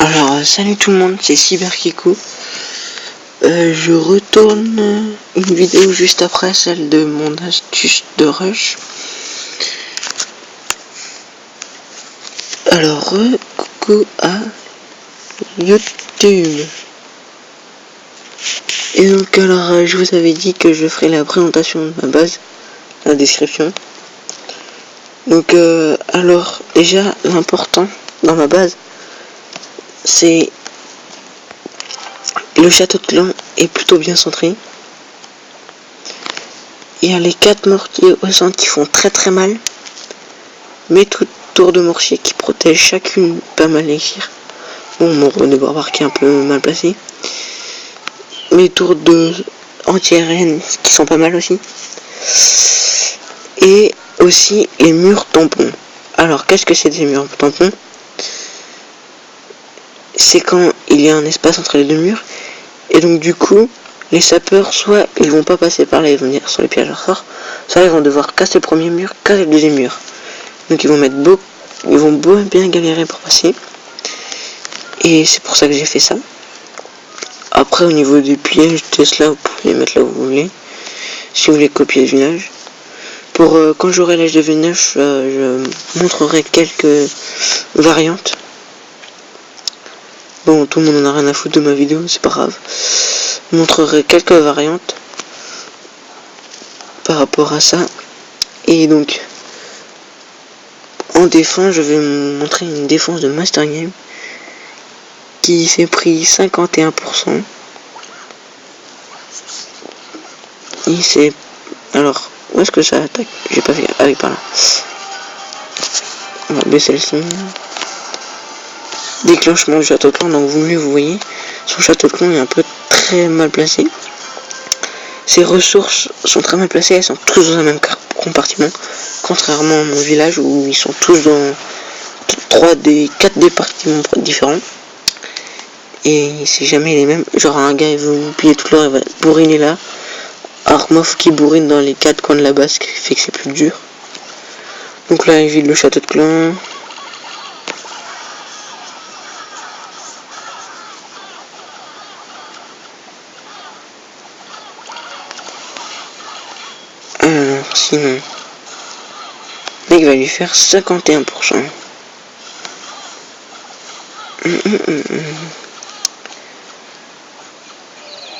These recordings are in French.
Alors, salut tout le monde, c'est Cyberkiku. Je retourne une vidéo juste après celle de mon astuce de rush. Alors, coucou à YouTube. Et donc, alors, je vous avais dit que je ferai la présentation de ma base, la description. Donc, alors, déjà, l'important dans ma base, c'est le château de clan est plutôt bien centré. Il y a les 4 mortiers au centre qui font très mal, mais tout tour de mortier qui protège chacune pas mal les tirs. Bon, mon roi de barbare qui est un peu mal placé. Mes tours de anti-RN qui sont pas mal aussi. Et aussi les murs tampons. Alors, qu'est-ce que c'est des murs tampons? C'est quand il y a un espace entre les deux murs, et donc du coup, les sapeurs, soit ils vont pas passer par là, ils vont venir sur les pièges forts, soit ils vont devoir casser le premier mur, casser le deuxième mur. Donc ils vont bien galérer pour passer. Et c'est pour ça que j'ai fait ça. Après, au niveau des pièges Tesla, vous pouvez les mettre là où vous voulez, si vous voulez copier le village. Pour quand j'aurai l'âge de V9, je montrerai quelques variantes. Bon, tout le monde en a rien à foutre de ma vidéo, c'est pas grave. Je montrerai quelques variantes par rapport à ça. Et donc, en défense, je vais vous montrer une défense de Master Game qui s'est pris 51%. Et c'est... Alors, où est-ce que ça attaque? J'ai pas fait avec par là. On va baisser le son. Déclenchement du château de clan, donc vous voyez, son château de clan est un peu très mal placé. Ses ressources sont très mal placées, elles sont tous dans un même compartiment, contrairement à mon village où ils sont tous dans 4 départements différents. Et c'est jamais les mêmes. Genre un gars il veut vous piller tout l'or, il va bourriner là. Alors Mof qui bourrine dans les 4 coins de la base, ce qui fait que c'est plus dur. Donc là il vide le château de clan. Alors sinon, mec va lui faire 51%.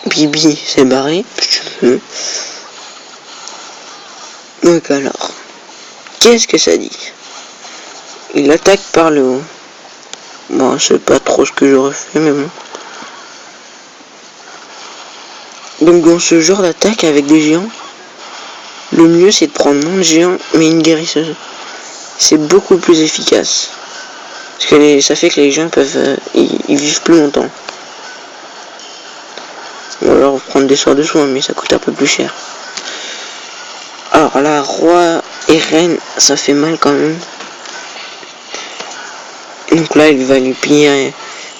Bibi s'est barré, si tu veux. Donc alors, qu'est-ce que ça dit? Il attaque par le haut. Bon, c'est pas trop ce que j'aurais fait, mais bon. Donc dans ce genre d'attaque avec des géants, le mieux c'est de prendre moins de géants, mais une guérisseuse. C'est beaucoup plus efficace. Parce que ça fait que les gens peuvent... ils vivent plus longtemps. Ou alors prendre des sorts de soins, mais ça coûte un peu plus cher. Alors là, roi et reine, ça fait mal quand même. Donc là, il va lui piller.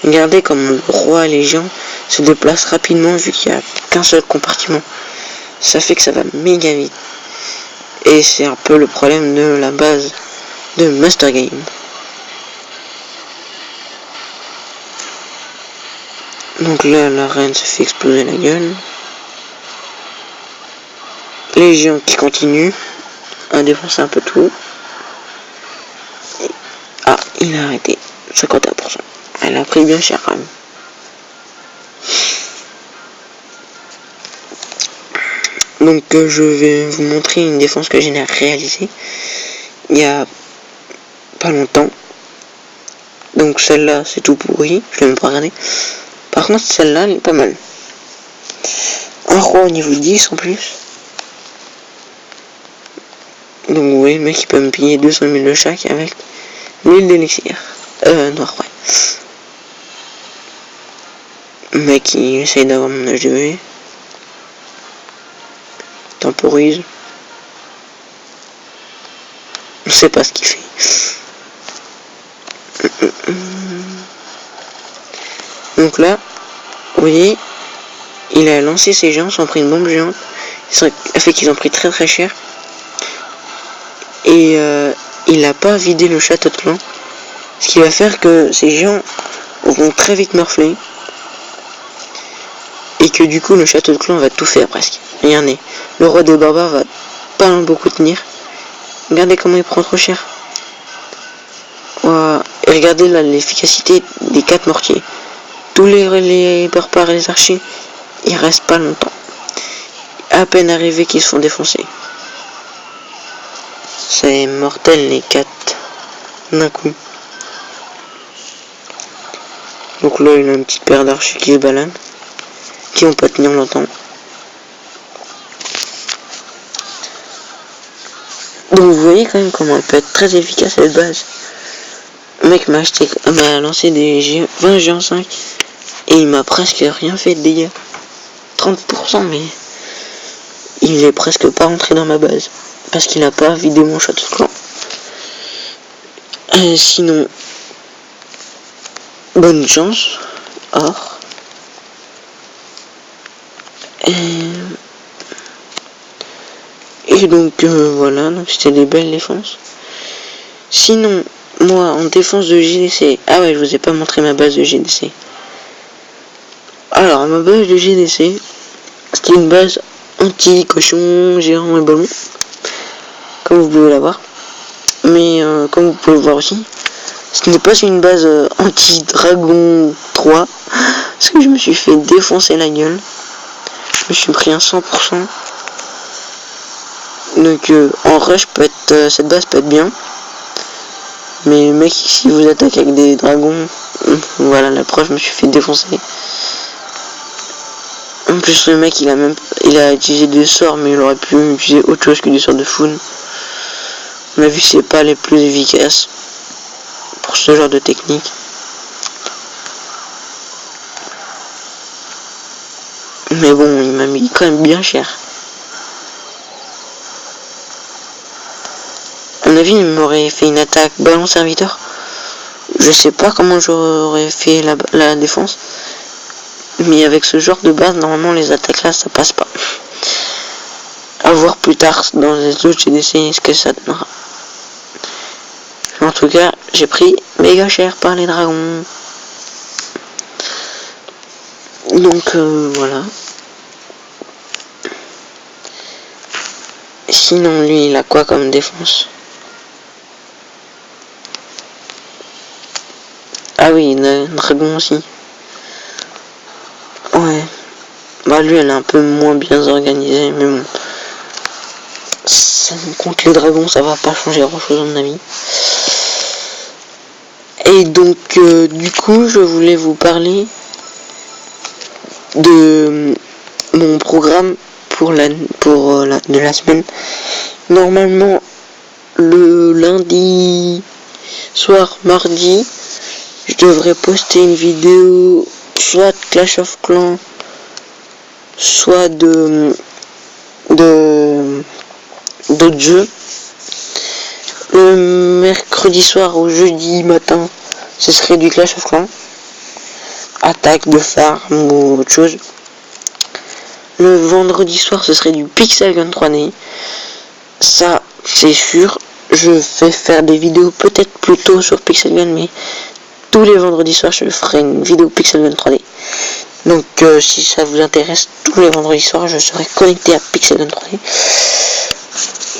Regardez comme le roi et les gens se déplacent rapidement vu qu'il n'y a qu'un seul compartiment. Ça fait que ça va méga vite. Et c'est un peu le problème de la base de Master Game. Donc là, la reine se fait exploser la gueule. Les géants qui continuent à défoncer un peu tout. Ah, il a arrêté. 51%. Elle a pris bien cher quand même. Donc je vais vous montrer une défense que j'ai réalisée il y a pas longtemps. Donc celle-là c'est tout pourri, je l'ai même pas regardé. Par contre celle-là elle est pas mal. Un roi au niveau 10 en plus. Donc vous voyez le mec il peut me piller 200 000 de chaque avec l'huile d'élixir. Noir, ouais. Le mec il essaye d'avoir mon HDV. Temporise. On sait pas ce qu'il fait. Donc là, vous voyez, il a lancé ses géants, ils ont pris une bombe géante. Ça a fait qu'ils ont pris très cher. Et il n'a pas vidé le château de clan. Ce qui va faire que ces géants vont très vite morfler. Et que du coup le château de clan va tout faire presque. Regardez, le roi des barbares va pas beaucoup tenir. Regardez comment il prend trop cher. Wow. Et regardez là l'efficacité des 4 mortiers. Tous les barbares et les archers, ils restent pas longtemps. À peine arrivés qu'ils se font défoncer. C'est mortel les 4 d'un coup. Donc là il a une petite paire d'archers qui se baladent, qui vont pas tenir longtemps. Donc vous voyez quand même comment elle peut être très efficace cette base. Le mec m'a lancé des 20 géants 5 et il m'a presque rien fait de dégâts. 30%, mais il est presque pas rentré dans ma base parce qu'il n'a pas vidé mon château de clan. Sinon, bonne chance. Or. Et donc voilà, donc c'était des belles défenses. Sinon, moi en défense de GDC, ah ouais, je vous ai pas montré ma base de GDC. Alors ma base de GDC, c'était une base anti-cochon, géant et ballon, comme vous pouvez la voir. Mais comme vous pouvez le voir aussi, ce n'est pas une base anti-dragon 3, parce que je me suis fait défoncer la gueule. Je me suis pris un 100%. Donc en rush cette base peut être bien. Mais mec, si vous attaquez avec des dragons, voilà la preuve, je me suis fait défoncer. En plus le mec il a utilisé des sorts, mais il aurait pu utiliser autre chose que des sorts de foudre. On a vu que c'est pas les plus efficaces pour ce genre de technique. Mais bon, il m'a mis quand même bien cher. À mon avis, il m'aurait fait une attaque ballon serviteur. Je sais pas comment j'aurais fait la défense. Mais avec ce genre de base, normalement, les attaques là, ça passe pas. À voir plus tard dans les autres GDC ce que ça donnera. En tout cas, j'ai pris méga cher par les dragons. Donc voilà. Sinon, lui, il a quoi comme défense? Ah oui, le dragon aussi. Ouais. Bah lui, elle est un peu moins bien organisée, mais bon. Contre les dragons, ça va pas changer grand chose à mon avis. Et donc, du coup, je voulais vous parler de mon programme de la semaine. Normalement, le lundi soir, mardi, je devrais poster une vidéo soit de Clash of Clans, soit d'autres jeux. Le mercredi soir au jeudi matin, ce serait du Clash of Clans, attaque de farm ou autre chose. Le vendredi soir, ce serait du Pixel Gun 3D. Ça, c'est sûr. Je vais faire des vidéos peut-être plus tôt sur Pixel Gun, mais tous les vendredis soirs, je ferai une vidéo Pixel Gun 3D. Donc, si ça vous intéresse, tous les vendredis soirs, je serai connecté à Pixel Gun 3D.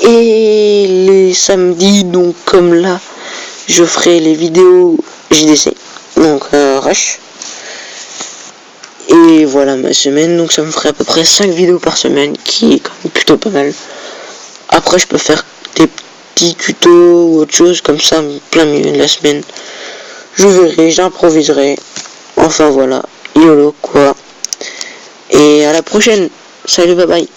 Et les samedis, donc comme là, je ferai les vidéos JDC. Donc, Rush. Et voilà ma semaine, donc ça me ferait à peu près 5 vidéos par semaine, qui est quand même plutôt pas mal. Après je peux faire des petits tutos ou autre chose comme ça, plein milieu de la semaine. Je verrai, j'improviserai. Enfin voilà, YOLO quoi. Et à la prochaine, salut, bye bye.